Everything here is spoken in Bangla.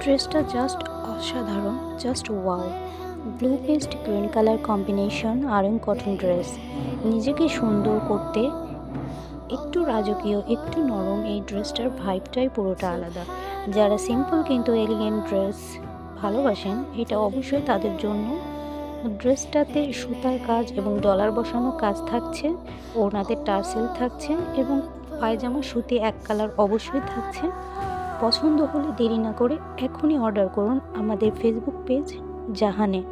ড্রেসটা জাস্ট অসাধারণ, just wow. Blue paste green colour combination iron cotton dress. নিজেকে সুন্দর করতে একটু রাজকীয়, একটু নরম, এই ড্রেসটার ভাইবটাই পুরোটা আলাদা। যারা সিম্পল কিন্তু এলিগেন্ট ড্রেস ভালোবাসেন, এটা অবশ্যই তাদের জন্য। ড্রেসটাতে সুতার কাজ এবং ডলার বসানো কাজ থাকছে, ওড়নাতে টার্সেল থাকছে এবং পায়জামা সুতি এক কালার অবশ্যই থাকছে। পছন্দ হলে দেরি না করে এখনই অর্ডার করুন আমাদের ফেসবুক পেজ জাহানে।